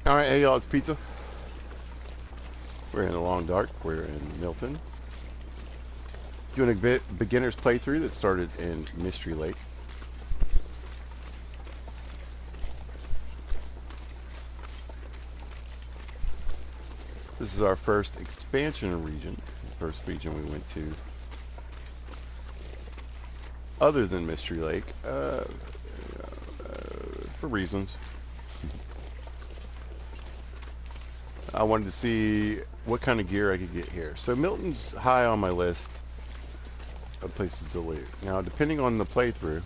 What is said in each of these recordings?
Alright, hey y'all, it's Pizza. We're in the Long Dark. We're in Milton. Doing a beginner's playthrough that started in Mystery Lake. This is our first expansion region. The first region we went to other than Mystery Lake. For reasons. I wanted to see what kind of gear I could get here. So Milton's high on my list of places to loot. Now, depending on the playthrough,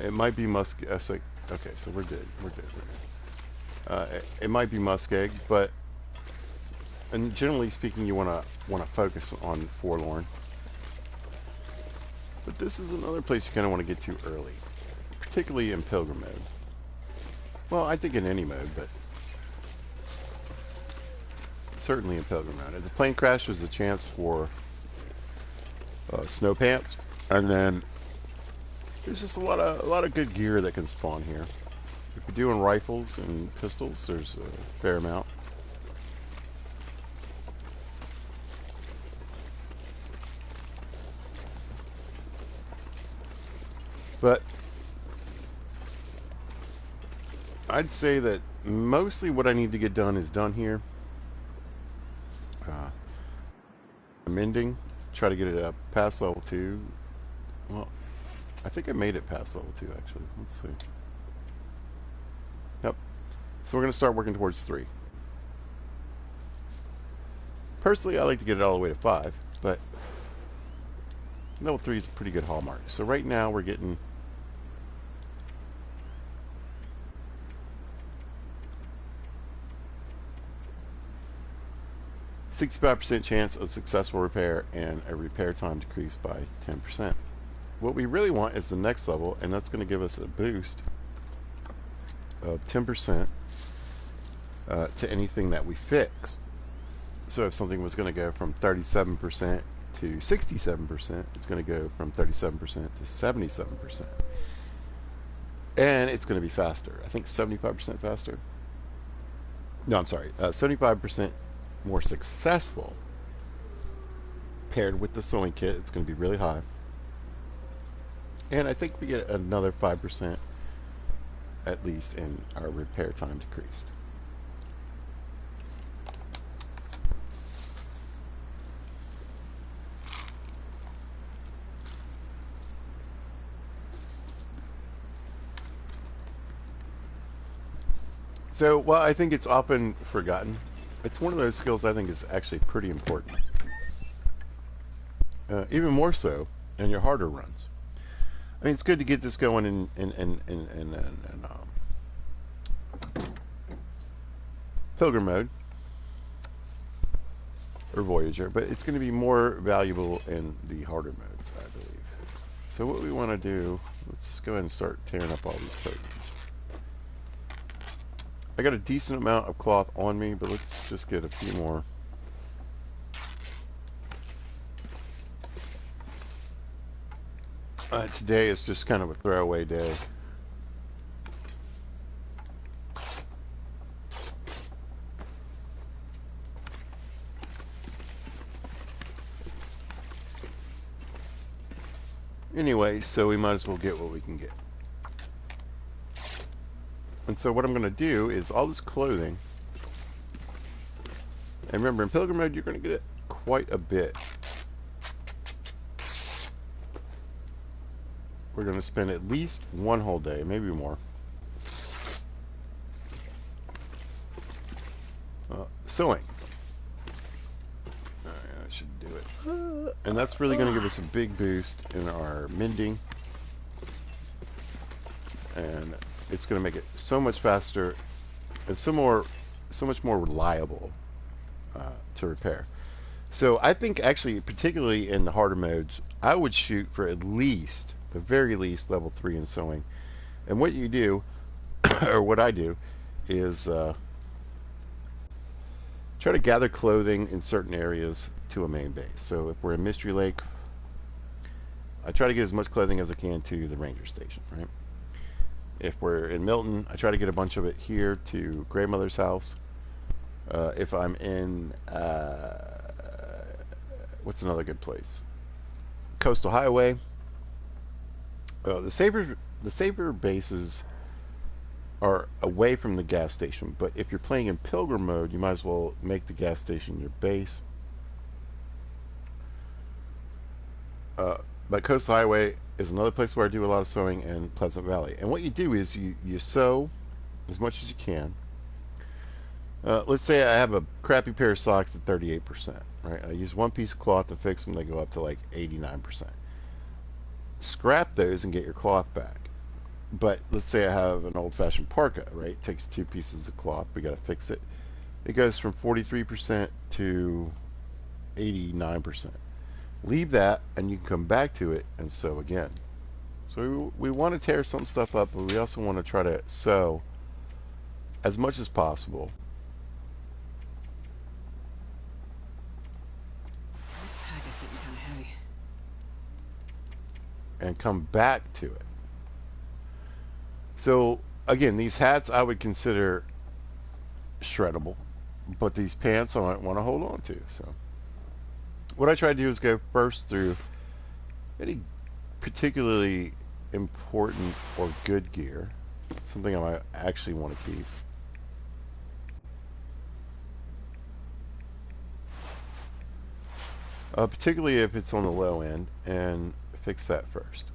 it might be okay, so we're good. We're good. It might be Muskeg, but and generally speaking, you want to focus on Forlorn. But this is another place you kind of want to get to early, particularly in Pilgrim mode. Well, I think in any mode, but certainly in Pilgrim mode. If the plane crash, there's a chance for snow pants, and then there's just a lot of good gear that can spawn here. If you're doing rifles and pistols, there's a fair amount. But I'd say that mostly what I need to get done is done here. Mending, try to get it up past level 2. Well, I think I made it past level 2 actually. Let's see. Yep. So we're going to start working towards 3. Personally, I like to get it all the way to 5, but level 3 is a pretty good hallmark. So right now we're getting 65% chance of successful repair and a repair time decreased by 10%. What we really want is the next level, and that's going to give us a boost of 10% to anything that we fix. So if something was going to go from 37% to 67%, it's going to go from 37% to 77%. And it's going to be faster. I think 75% faster. No, I'm sorry. 75% more successful. Paired with the sewing kit, it's going to be really high. And I think we get another 5% at least in our repair time decreased. So, while I think it's often forgotten, it's one of those skills I think is actually pretty important. Even more so in your harder runs. I mean, it's good to get this going in Pilgrim mode or Voyager, but it's going to be more valuable in the harder modes, I believe. So what we want to do, let's go ahead and start tearing up all these tokens. I got a decent amount of cloth on me, but let's just get a few more. Today is just kind of a throwaway day. Anyway, so we might as well get what we can get. And so what I'm going to do is all this clothing, and remember in Pilgrim mode you're going to get it quite a bit. We're going to spend at least one whole day, maybe more, sewing. Alright, I should do it. And that's really going to give us a big boost in our mending. And it's going to make it so much faster and so much more reliable to repair. So I think actually, particularly in the harder modes, I would shoot for at least, the very least, level 3 in sewing. And what you do, or what I do, is try to gather clothing in certain areas to a main base. So if we're in Mystery Lake, I try to get as much clothing as I can to the ranger station, right? If we're in Milton, I try to get a bunch of it here to grandmother's house. If I'm in, what's another good place? Coastal Highway. The saver bases are away from the gas station, but if you're playing in pilgrim mode, you might as well make the gas station your base. But Coastal Highway is another place where I do a lot of sewing, and Pleasant Valley. And what you do is you sew as much as you can. Let's say I have a crappy pair of socks at 38%, right? I use one piece of cloth to fix them. They go up to like 89%. Scrap those and get your cloth back. But let's say I have an old-fashioned parka, right? It takes two pieces of cloth. We got to fix it. It goes from 43% to 89%. Leave that, and you can come back to it and sew again. So we want to tear some stuff up, but we also want to try to sew as much as possible. This pack is getting kind of heavy. And come back to it. So again, these hats I would consider shreddable, but these pants I might want to hold on to. So what I try to do is go first through any particularly important or good gear, something I might actually want to keep. Particularly if it's on the low end, and fix that first.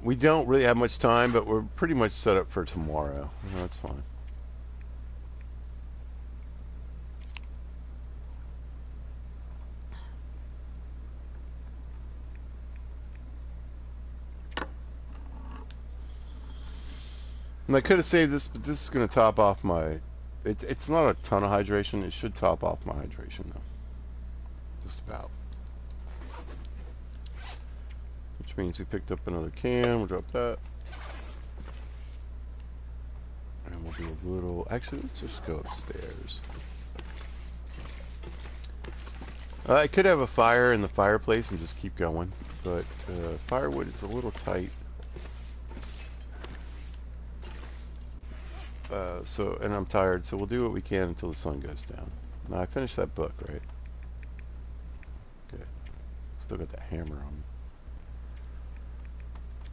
We don't really have much time, but we're pretty much set up for tomorrow. That's fine. And I could have saved this, but this is going to top off my... It's not a ton of hydration. It should top off my hydration, though. Just about. Which means we picked up another can. We'll drop that. And we'll do a little... Actually, let's just go upstairs. I could have a fire in the fireplace and just keep going, but firewood is a little tight. And I'm tired, so we'll do what we can until the sun goes down. Now, I finished that book, right? Good. Still got that hammer on me.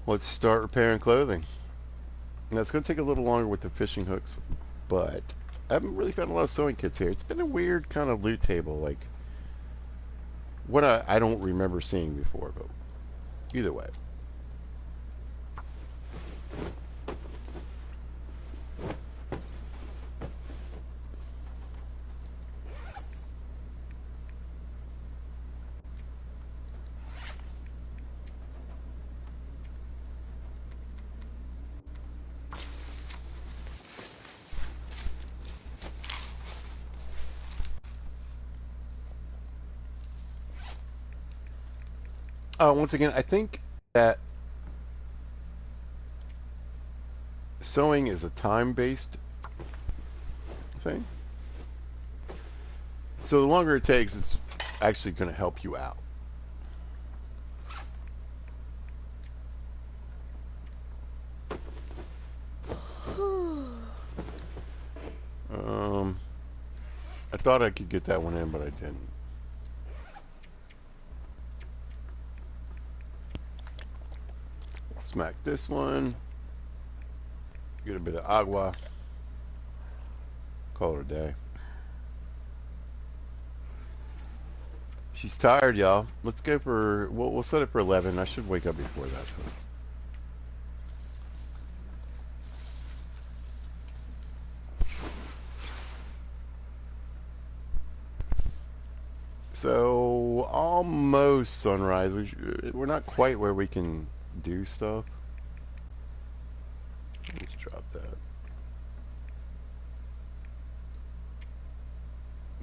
Let's start repairing clothing. Now, it's going to take a little longer with the fishing hooks, but I haven't really found a lot of sewing kits here. It's been a weird kind of loot table, like what I don't remember seeing before, but either way. Once again, I think that sewing is a time-based thing. So the longer it takes, it's actually going to help you out. I thought I could get that one in, but I didn't. Smack this one. Get a bit of agua. Call it a day. She's tired, y'all. Let's go for... We'll set it for 11. I should wake up before that. So, almost sunrise. We're not quite where we can do stuff. Let's drop that.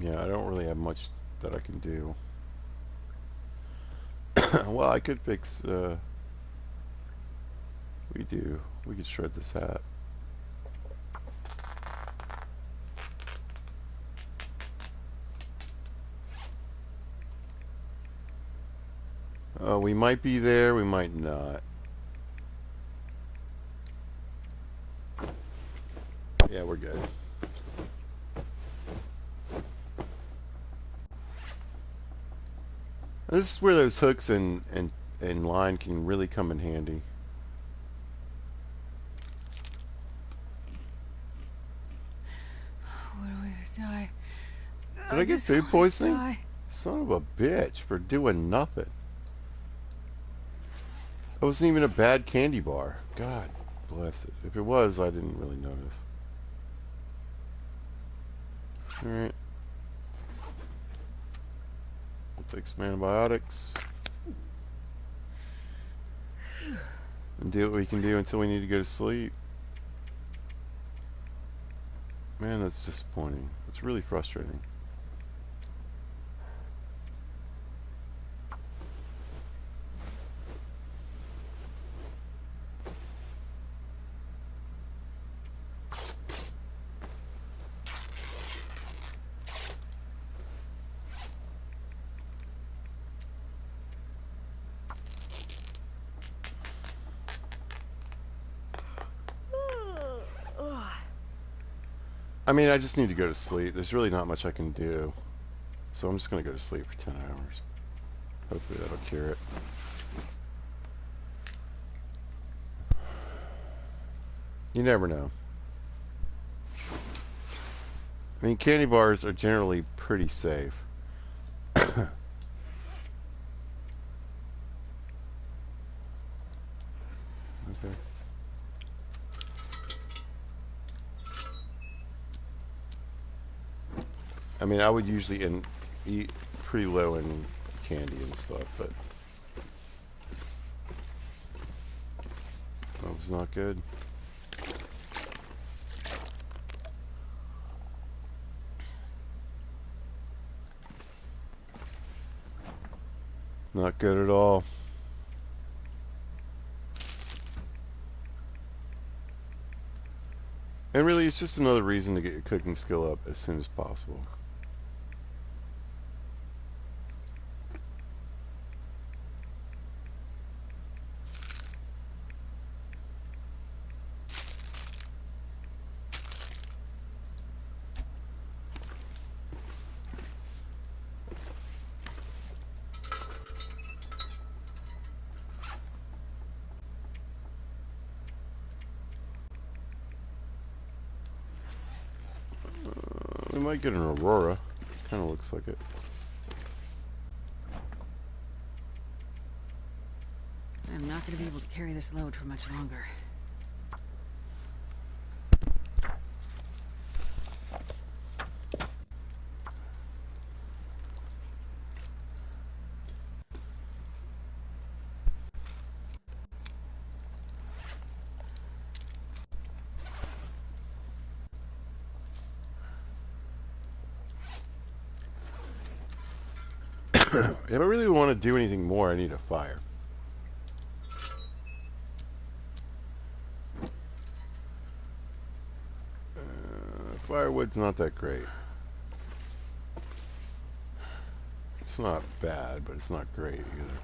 Yeah, I don't really have much that I can do. Well, I could fix, we could shred this hat. We might be there, we might not. Yeah, we're good. This is where those hooks and line can really come in handy. What a way to die. Did I get just food wanna poisoning? die. Son of a bitch, for doing nothing. It wasn't even a bad candy bar. God bless it. If it was, I didn't really notice. Alright. We'll take some antibiotics. And do what we can do until we need to go to sleep. Man, that's disappointing. It's really frustrating. I mean, I just need to go to sleep. There's really not much I can do. So I'm just going to go to sleep for 10 hours. Hopefully that'll cure it. You never know. I mean, candy bars are generally pretty safe. Okay. I mean, I would usually eat pretty low in candy and stuff, but that was not good. Not good at all. And really, it's just another reason to get your cooking skill up as soon as possible. We might get an aurora. Kind of looks like it. I'm not gonna be able to carry this load for much longer. If I really want to do anything more, I need a fire. Firewood's not that great. It's not bad, but it's not great either.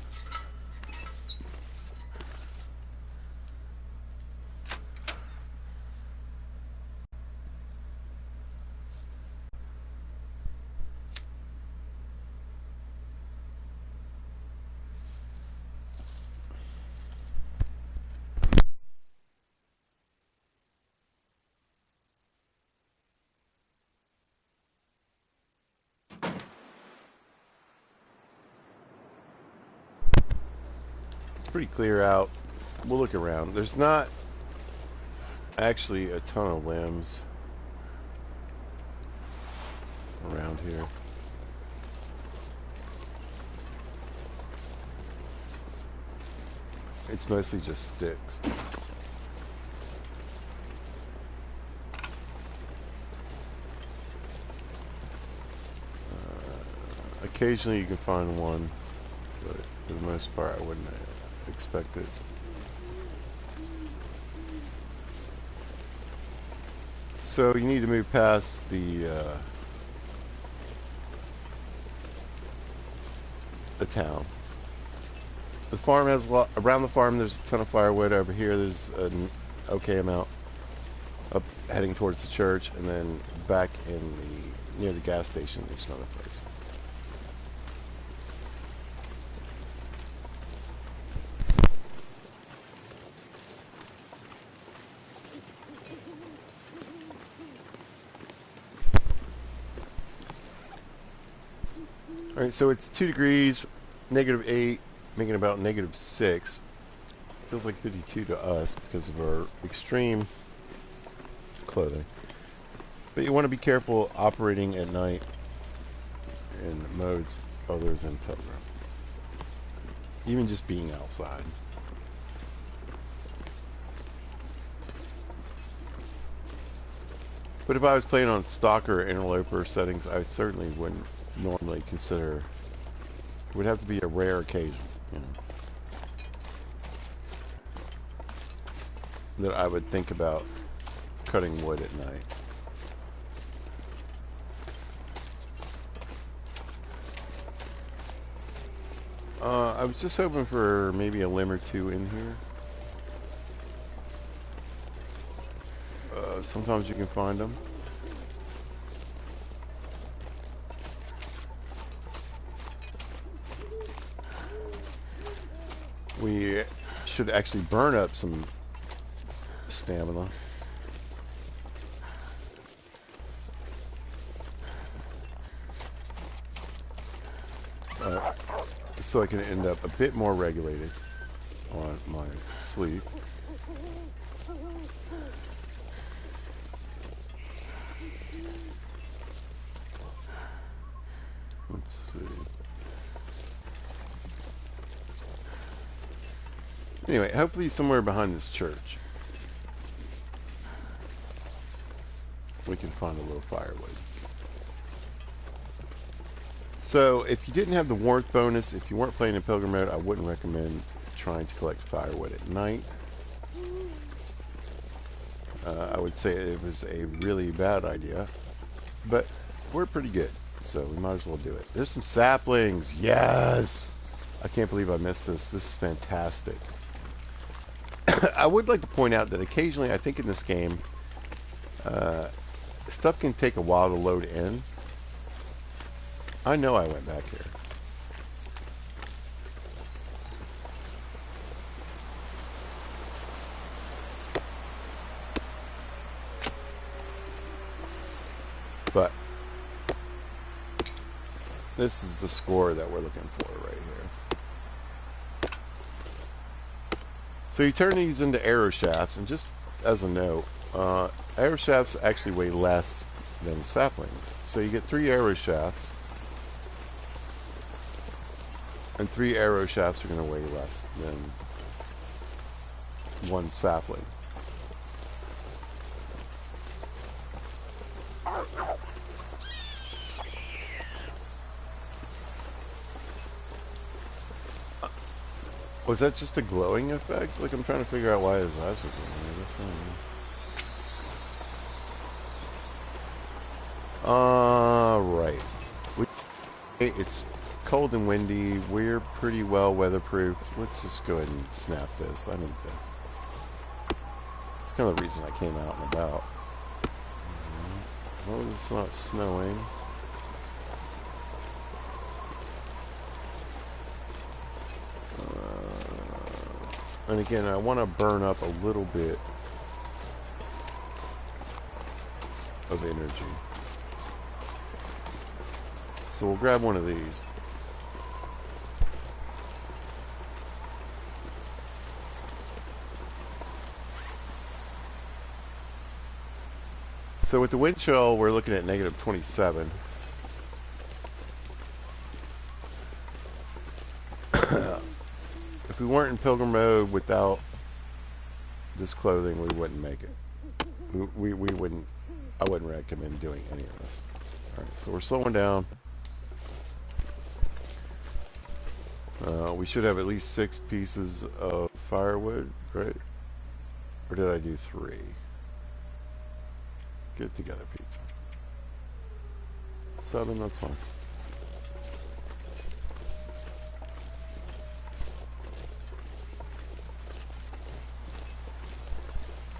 Pretty clear out. We'll look around. There's not actually a ton of limbs around here. It's mostly just sticks. Occasionally you can find one, but For the most part, I wouldn't expect it. So you need to move past the town. The farm has a lot. Around the farm, there's a ton of firewood. Over here, there's an okay amount. Up heading towards the church, and then back in the near the gas station, there's another place. All right, so it's 2 degrees, -8, making about -6. Feels like 52 to us because of our extreme clothing. But you want to be careful operating at night in modes other than Pilgrim. Even just being outside. But if I was playing on Stalker or Interloper settings, I certainly wouldn't normally consider. It would have to be a rare occasion, you know, that I would think about cutting wood at night. I was just hoping for maybe a limb or two in here. Sometimes you can find them. We should actually burn up some stamina. So I can end up a bit more regulated on my sleep. Let's see. Anyway, hopefully somewhere behind this church we can find a little firewood. So if you didn't have the warmth bonus, if you weren't playing in Pilgrim mode, I wouldn't recommend trying to collect firewood at night. I would say it was a really bad idea, but we're pretty good, so we might as well do it. There's some saplings. Yes! I can't believe I missed this. This is fantastic. I would like to point out that occasionally, I think in this game, stuff can take a while to load in. I know I went back here. But this is the score that we're looking for right here. So you turn these into arrow shafts, and just as a note, arrow shafts actually weigh less than saplings. So you get 3 arrow shafts, and 3 arrow shafts are going to weigh less than 1 sapling. Was that just a glowing effect? Like, I'm trying to figure out why his eyes were glowing. Right. It's cold and windy. We're pretty well weatherproof. Let's just go ahead and snap this. I need this. It's kind of the reason I came out and about. Well, it's not snowing. And again, I want to burn up a little bit of energy. So we'll grab one of these. So with the wind chill, we're looking at -27. If we weren't in Pilgrim mode without this clothing, we wouldn't make it. We wouldn't. I wouldn't recommend doing any of this. All right, so we're slowing down. We should have at least 6 pieces of firewood, right? Or did I do 3? Get it together, pizza. 7, that's fine.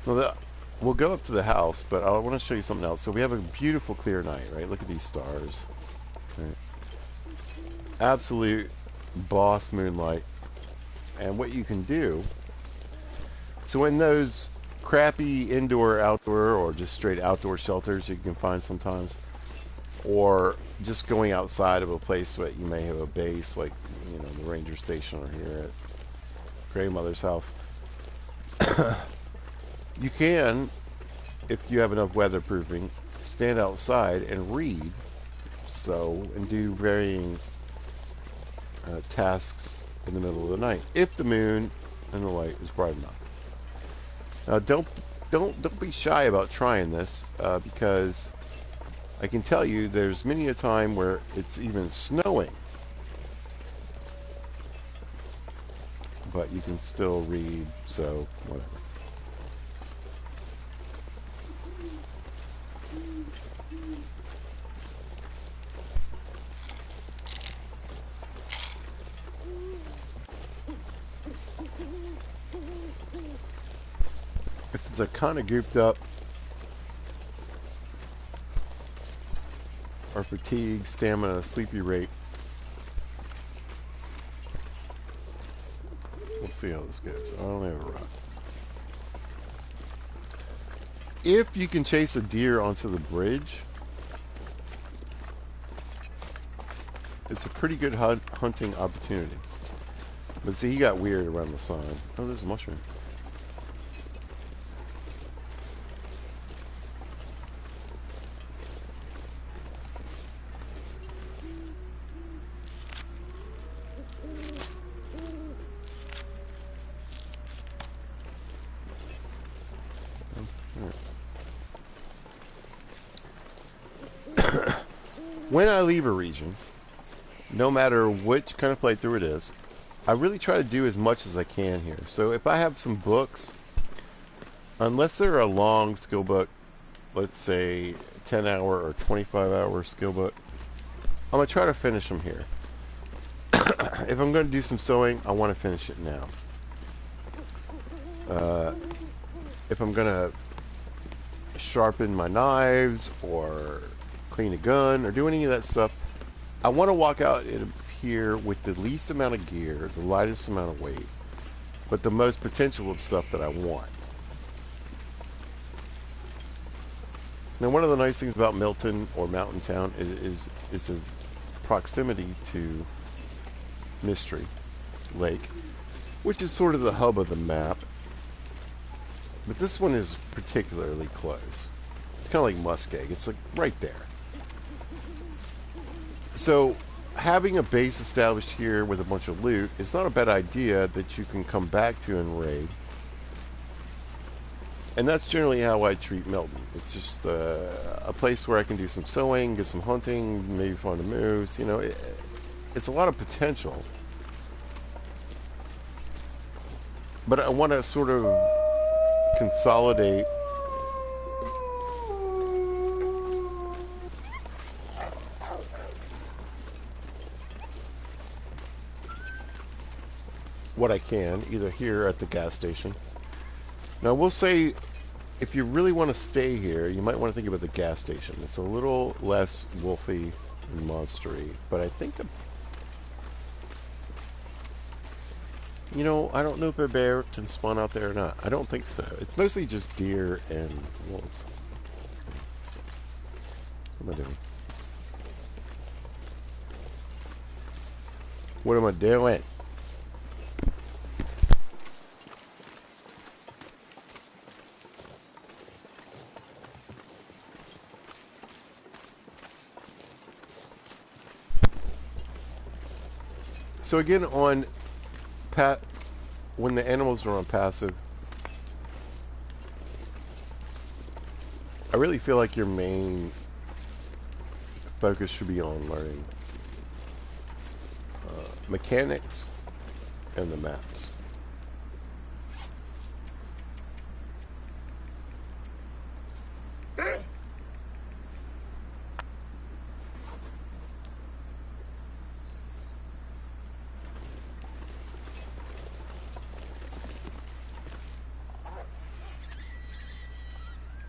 Well, we'll go up to the house, but I want to show you something else. So we have a beautiful clear night, right? Look at these stars. Right? Absolute boss moonlight. And what you can do, so in those crappy indoor, outdoor, or just straight outdoor shelters you can find sometimes, or just going outside of a place where you may have a base, like, you know, the ranger station or here at grandmother's house. You can, if you have enough weatherproofing, stand outside and read, and do varying tasks in the middle of the night if the moon and the light is bright enough. Now, don't be shy about trying this, because I can tell you there's many a time where it's even snowing, but you can still read, so whatever. Since I kind of gooped up, or fatigue, stamina, sleepy rate, we'll see how this goes. I don't have a rock. If you can chase a deer onto the bridge, it's a pretty good hunting opportunity. But see, he got weird around the sign. Oh, there's a mushroom. When I leave a region, no matter which kind of playthrough it is, I really try to do as much as I can here. So if I have some books, unless they're a long skill book, let's say 10-hour or 25-hour skill book, I'm going to try to finish them here. If I'm going to do some sewing, I want to finish it now. If I'm going to sharpen my knives or clean a gun or do any of that stuff, I want to walk out here with the least amount of gear, the lightest amount of weight, but the most potential of stuff that I want. Now, one of the nice things about Milton or Mountain Town is its proximity to Mystery Lake, which is sort of the hub of the map. But this one is particularly close. It's kind of like Muskeg. It's like right there. So having a base established here with a bunch of loot is not a bad idea that you can come back to and raid. And that's generally how I treat Milton. It's just a place where I can do some sewing, get some hunting, maybe find a moose. You know, it's a lot of potential. But I want to sort of consolidate what I can, either here at the gas station. Now, we'll say, if you really want to stay here, you might want to think about the gas station. It's a little less wolfy and monstery, but I think, you know, I don't know if a bear can spawn out there or not. I don't think so. It's mostly just deer and wolves. What am I doing? What am I doing? So again, on when the animals are on passive, I really feel like your main focus should be on learning mechanics and the maps.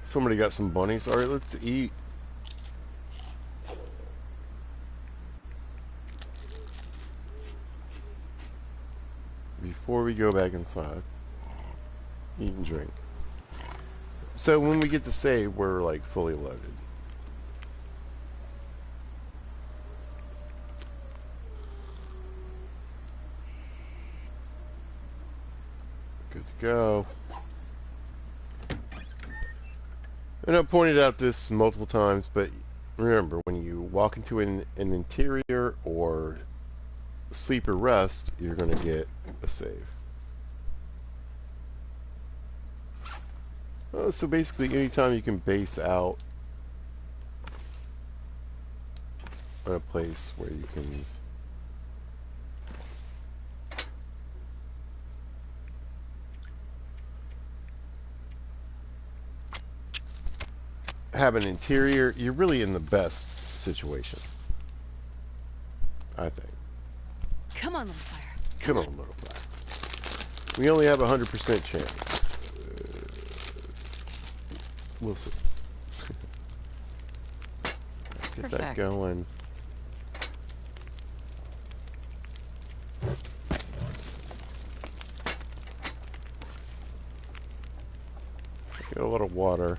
Somebody got some bunnies. Alright, let's eat. Before we go back inside, eat and drink. So when we get to save, we're like fully loaded. Good to go. And I've pointed out this multiple times, but remember, when you walk into an interior or sleep or rest, you're going to get a save. So basically, anytime you can base out a place where you can have an interior, you're really in the best situation, I think. Come on, little fire. Come on, little fire. We only have a 100% chance. We'll see. Get Perfect. that going. Get a lot of water.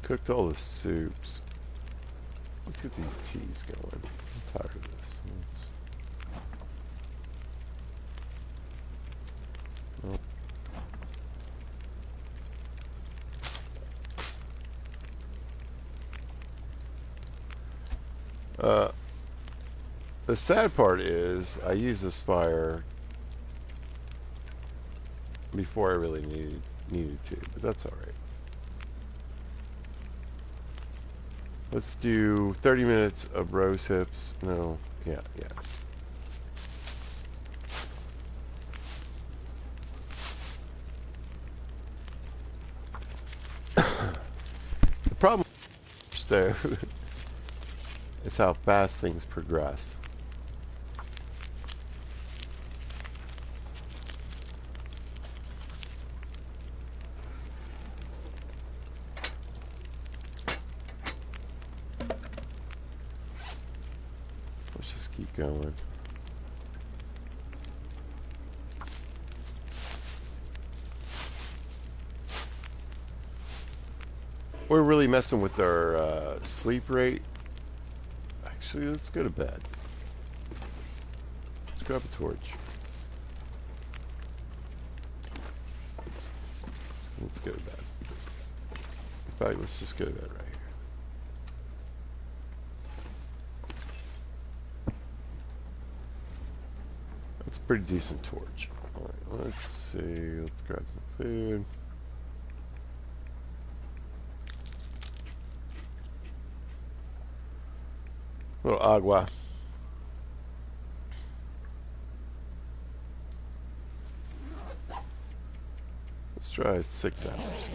Cooked all the soups. Let's get these teas going. I'm tired of this. The sad part is I used this fire before I really needed to, but that's all right. Let's do 30 minutes of rose hips. No, yeah. The problem with the stove is how fast things progress. Let's just keep going. We're really messing with our sleep rate. Actually, let's go to bed. Let's grab a torch. Let's go to bed. In fact, let's just go to bed right here. That's a pretty decent torch. Alright, let's see. Let's grab some food. A little agua. Let's try 6 hours.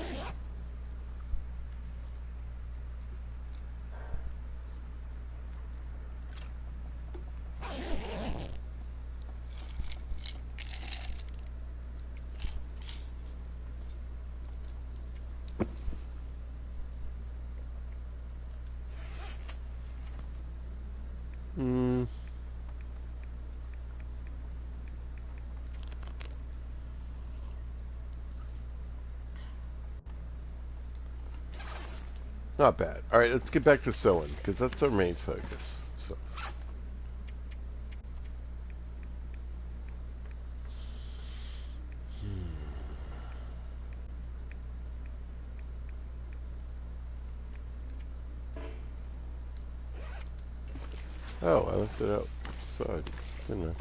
Not bad. Alright, let's get back to sewing, because that's our main focus. So. Oh, I left it outside, didn't I?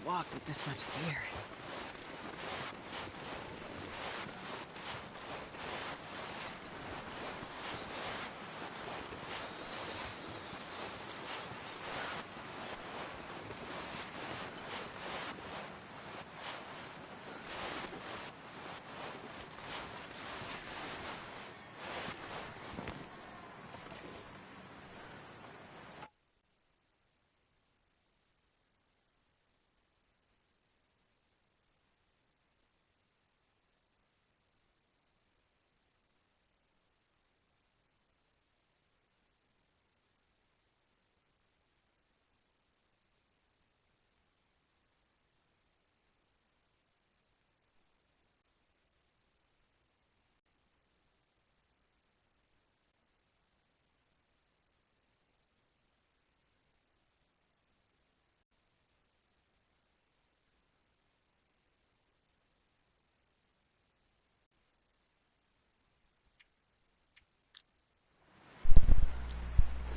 walk with this much gear.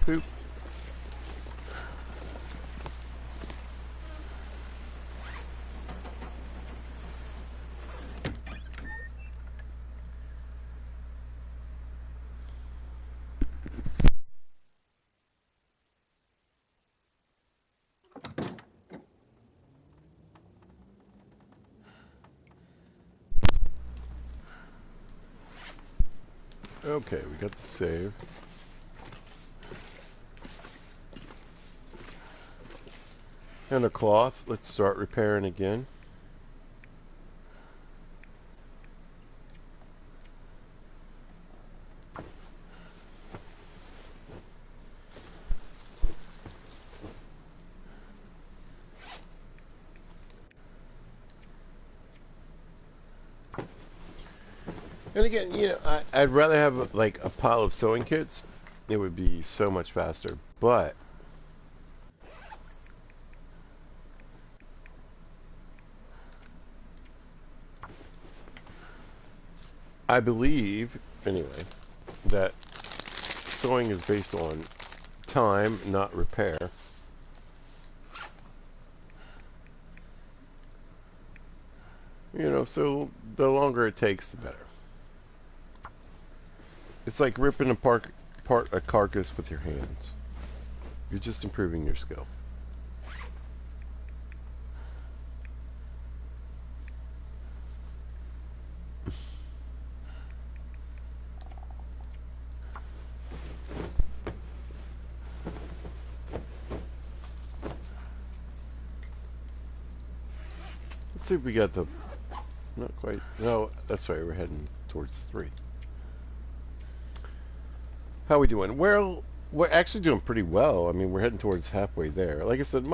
Boop. Okay, we got the save. And a cloth. Let's start repairing again. And again, you know, I'd rather have like a pile of sewing kits. It would be so much faster. But I believe, anyway, that sewing is based on time, not repair. You know, so the longer it takes, the better. It's like ripping apart a carcass with your hands. You're just improving your skill. Let's see if we got the... Not quite. No, that's right. We're heading towards 3. How are we doing? Well, we're actually doing pretty well. I mean, we're heading towards halfway there. Like I said,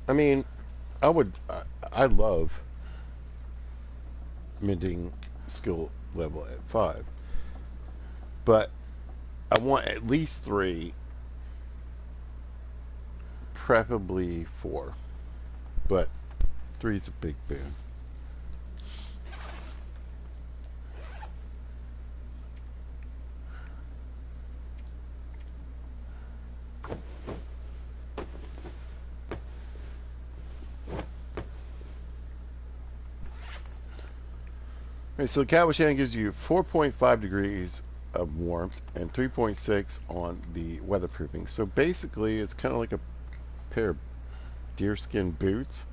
I love mending skill level at 5. But I want at least 3, preferably 4. But 3 is a big boon. Alright, so the cabbage hand gives you 4.5 degrees of warmth and 3.6 on the weatherproofing. So basically, it's kind of like a pair of deerskin boots.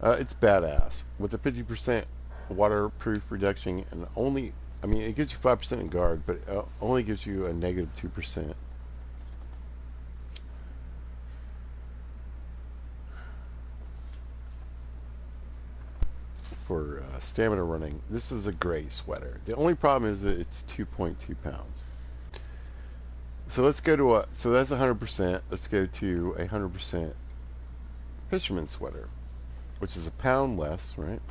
It's badass with a 50% waterproof reduction and only, I mean, it gives you 5% in guard, but it only gives you a negative 2%. For stamina running. This is a gray sweater. The only problem is that it's 2.2 pounds. So let's go to a, so that's 100%. Let's go to 100% fisherman sweater, which is a pound less, right?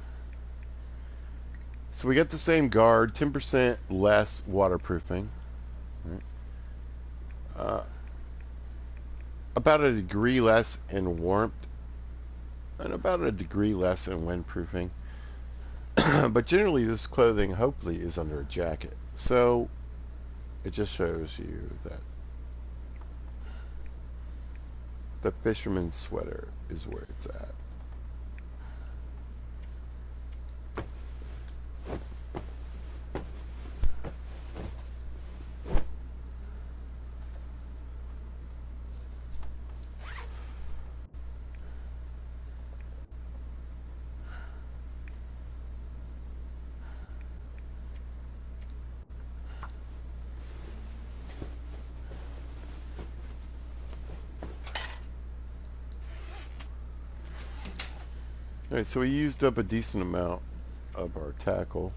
So we get the same guard, 10% less waterproofing, right? About a degree less in warmth, and about a degree less in windproofing. But generally this clothing hopefully is under a jacket, so it just shows you that the fisherman's sweater is where it's at. Alright, so we used up a decent amount of our tackle.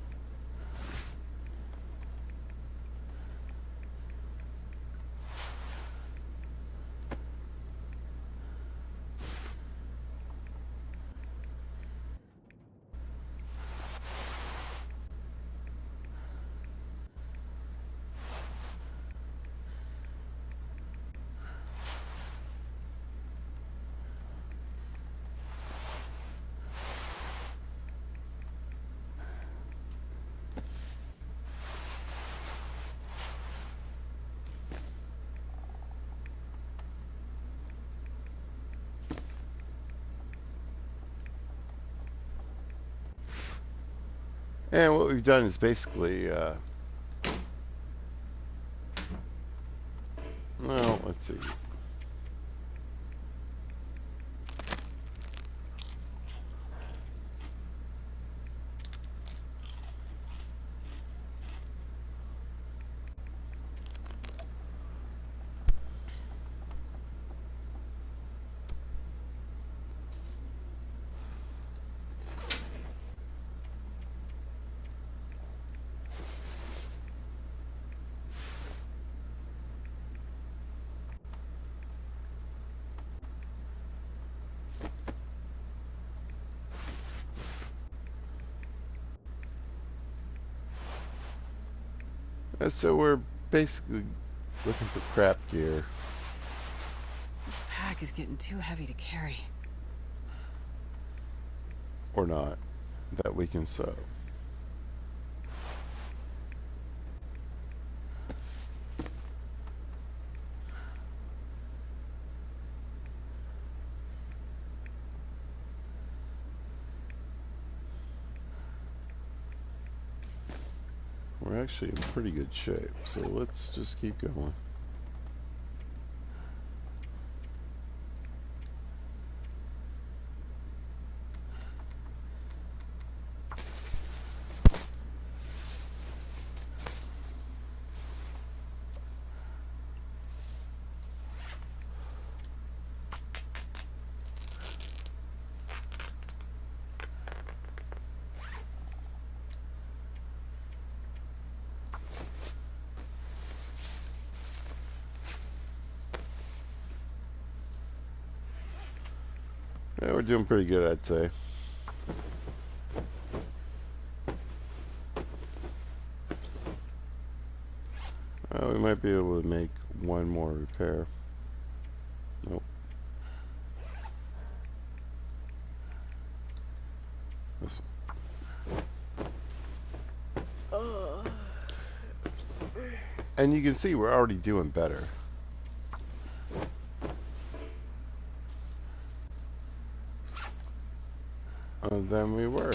And what we've done is basically, well, let's see. So we're basically looking for crap gear. This pack is getting too heavy to carry. Or not, that we can sew. We're actually in pretty good shape, so let's just keep going. Yeah, we're doing pretty good, I'd say. We might be able to make one more repair. Nope. This one. And you can see we're already doing better than we were.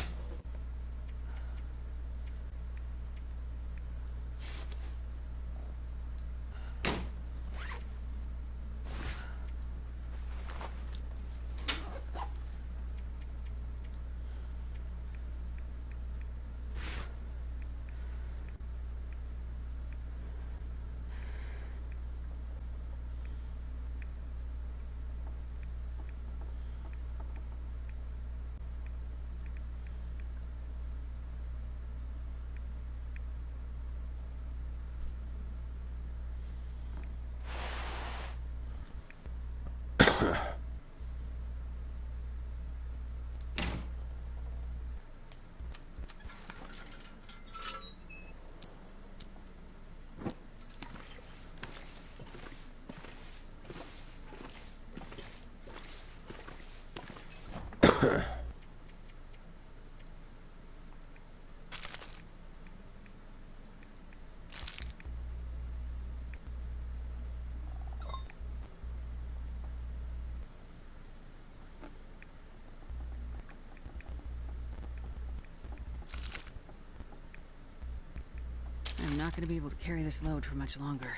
I'm not going to be able to carry this load for much longer.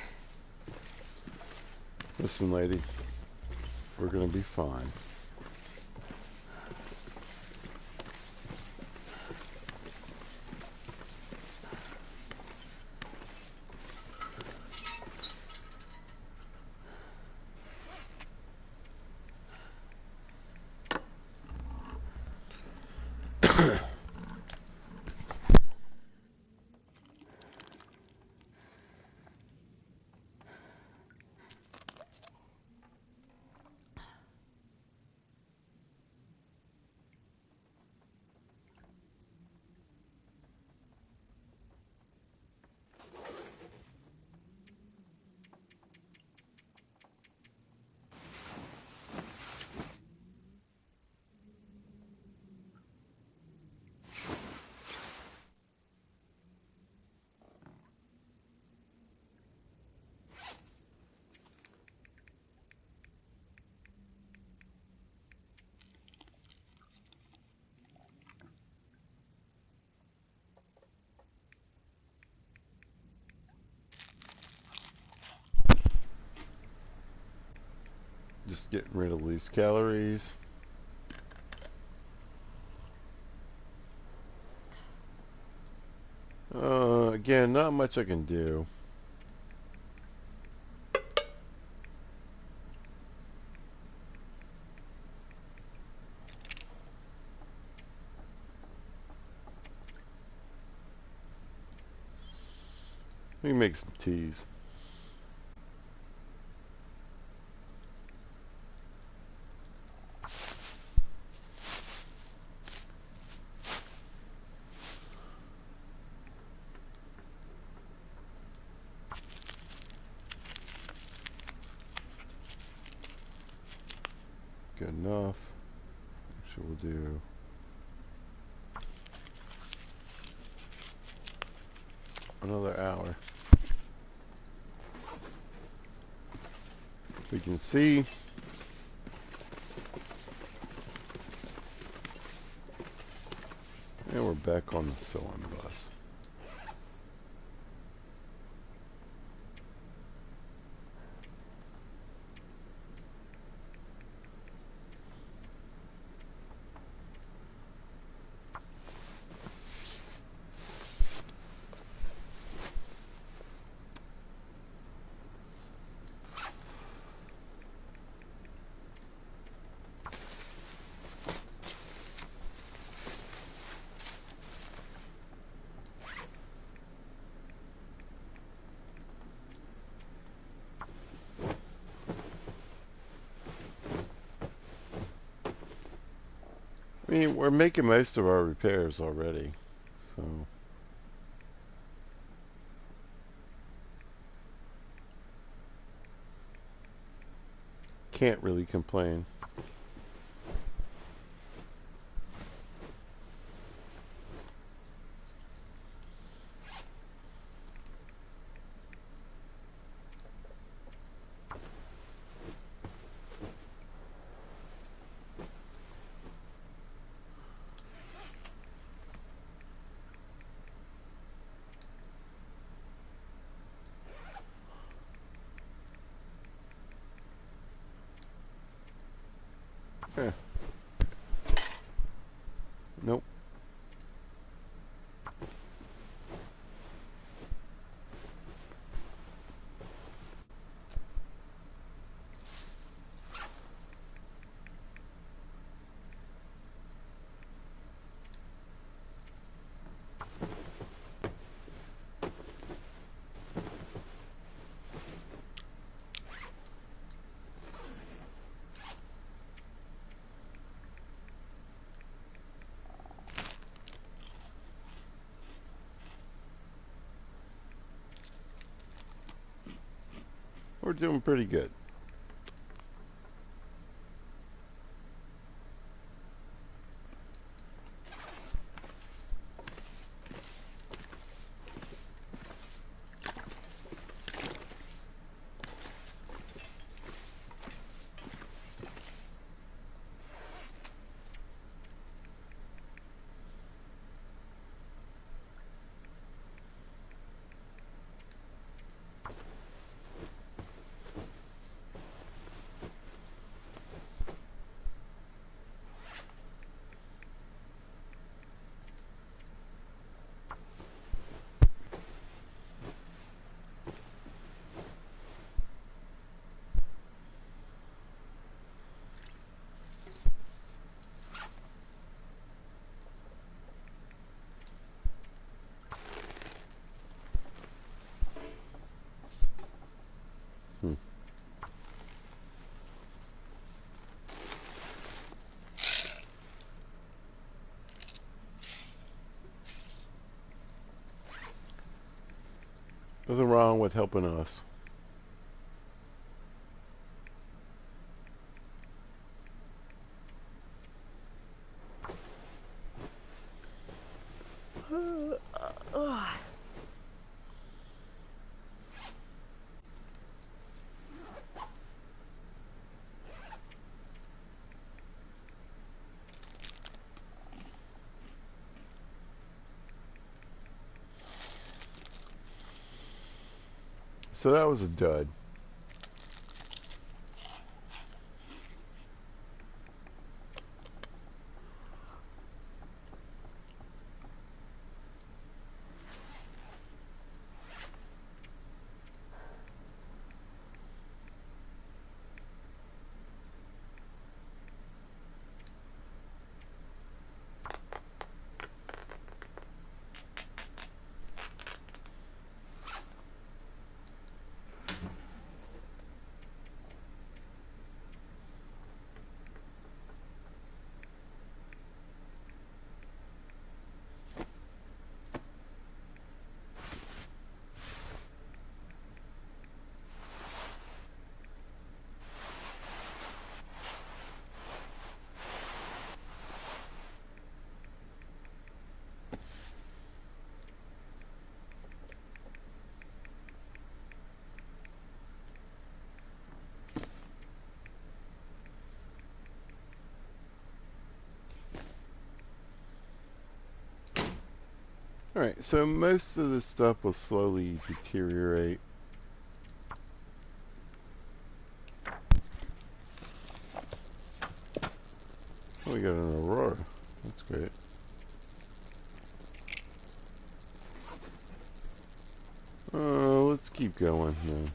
Listen, lady, we're gonna be fine. Just getting rid of loose calories. Again, not much I can do. Let me make some teas. Good enough. Actually, we'll do another hour. We can see and we're back on the sewing bus. I mean, we're making most of our repairs already, so can't really complain. Eh. Nope. We're doing pretty good. Hmm. Nothing wrong with helping us. So that was a dud. Alright, so most of this stuff will slowly deteriorate. Oh, we got an Aurora. That's great. Let's keep going now.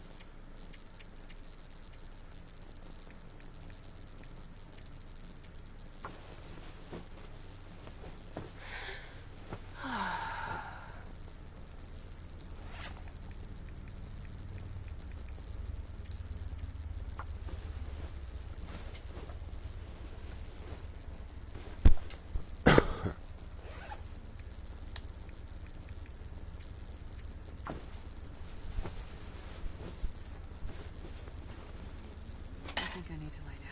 I think I need to lie down.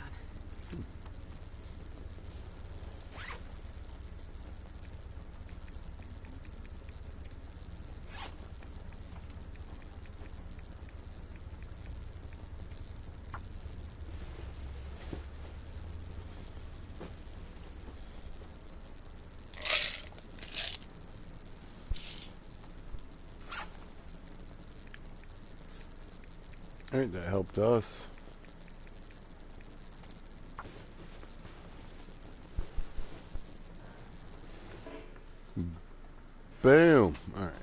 Alright, that helped us. Boom! Alright.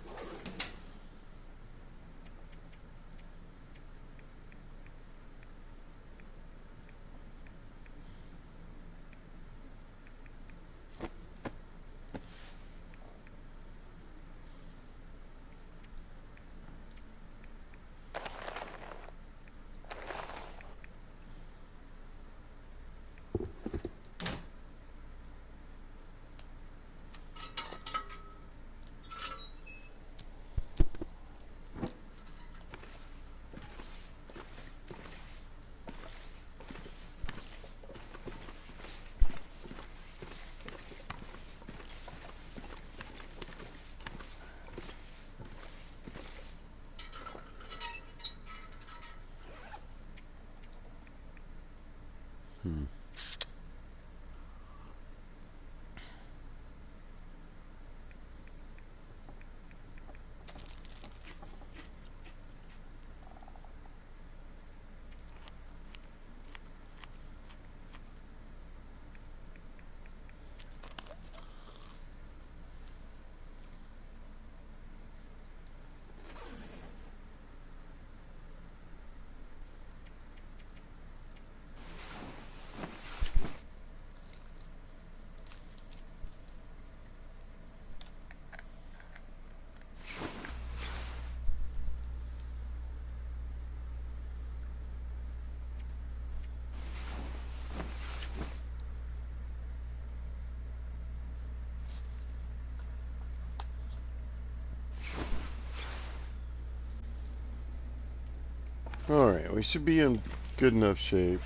Alright, we should be in good enough shape.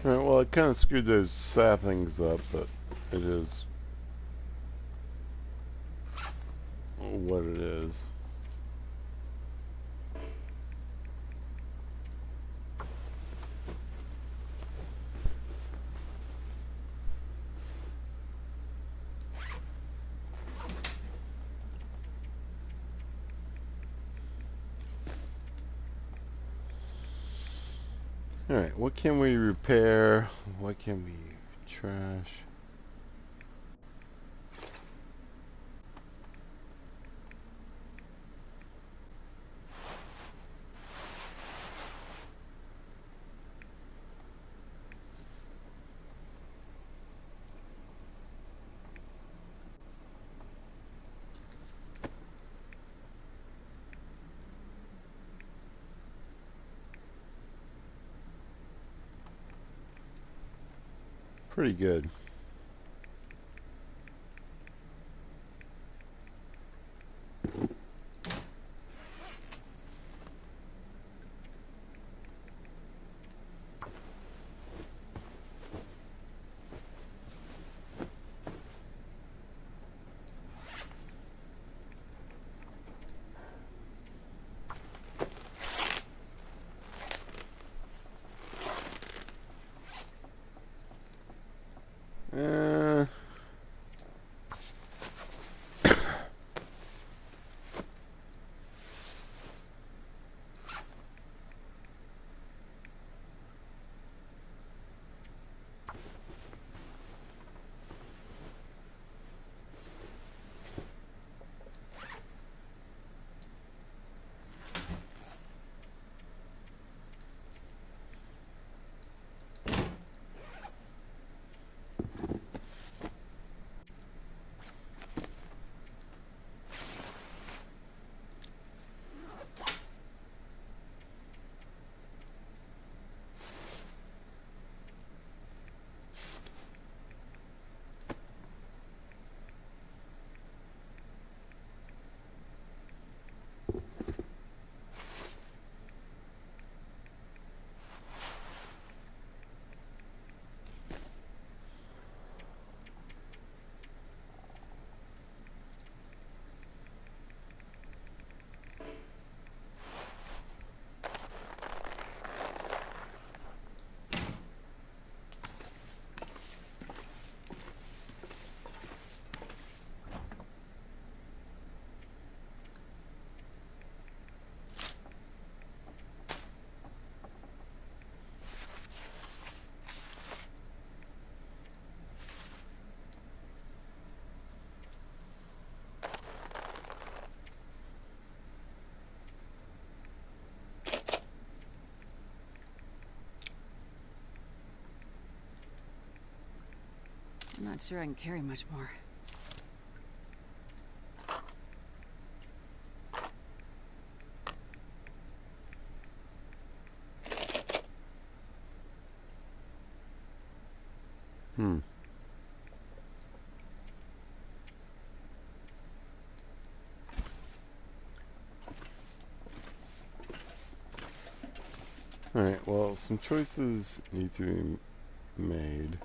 Alright, well, I kind of screwed those saplings up, but it is what it is. Alright, what can we repair? What can we trash? Pretty good. Uh, I'm not sure I can carry much more. hmm. Alright, well, some choices need to be made.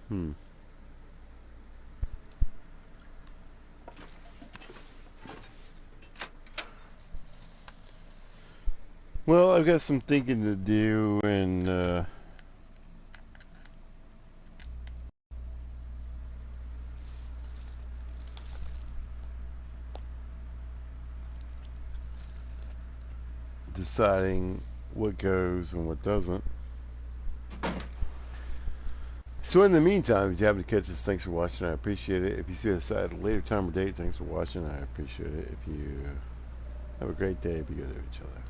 Hmm. Well, I've got some thinking to do, and deciding what goes and what doesn't. So in the meantime, if you happen to catch this, thanks for watching. I appreciate it. If you see us at a later time or date, thanks for watching. I appreciate it. If you have a great day, be good to each other.